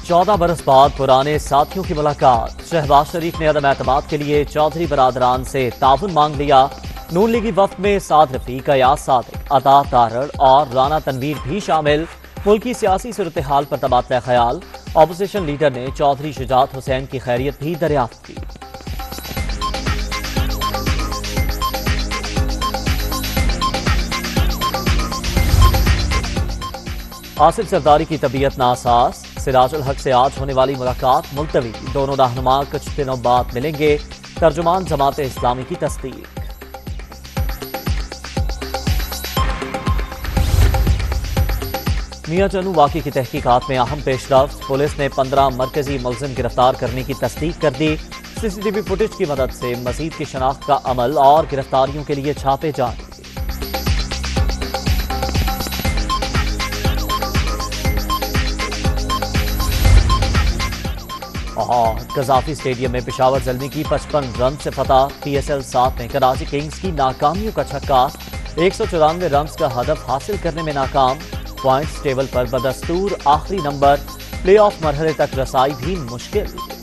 14 बरस बाद पुराने साथियों की मुलाकात। शहबाज शरीफ ने अदम एतमाद के लिए चौधरी बरादरान से ताउन मांग लिया। नून लीगी वफ्द में साद रफीक, अयाज सादिक, अता तारड़ और राना तनवीर भी शामिल। मुल्की सियासी सूरत हाल पर तबादला ख्याल। अपोजिशन लीडर ने चौधरी शुजात हुसैन की खैरियत भी दरियाफ्त की। आसिफ सरदारी की तबीयत नासाज। सिराजुल हक से आज होने वाली मुलाकात मुलतवी। दोनों रहनुमा कुछ दिनों बाद मिलेंगे। तर्जुमान जमात इस्लामी की तस्दीक। मियां चन्नू वाक़े की तहकीकात में अहम पेशरफ्त। पुलिस ने 15 मरकजी मुलजिम गिरफ्तार करने की तस्दीक कर दी। सीसीटीवी फुटेज की मदद से मजीद की शनाख्त का अमल और गिरफ्तारियों के लिए छापे जारी। और कजाफी स्टेडियम में पेशावर ज़ल्मी की 55 रन से फतह। PSL 7 में कराची किंग्स की नाकामियों का छक्का। 194 रन का हदफ हासिल करने में नाकाम। पॉइंट्स टेबल पर बदस्तूर आखिरी नंबर। प्लेऑफ मरहले तक रसाई भी मुश्किल।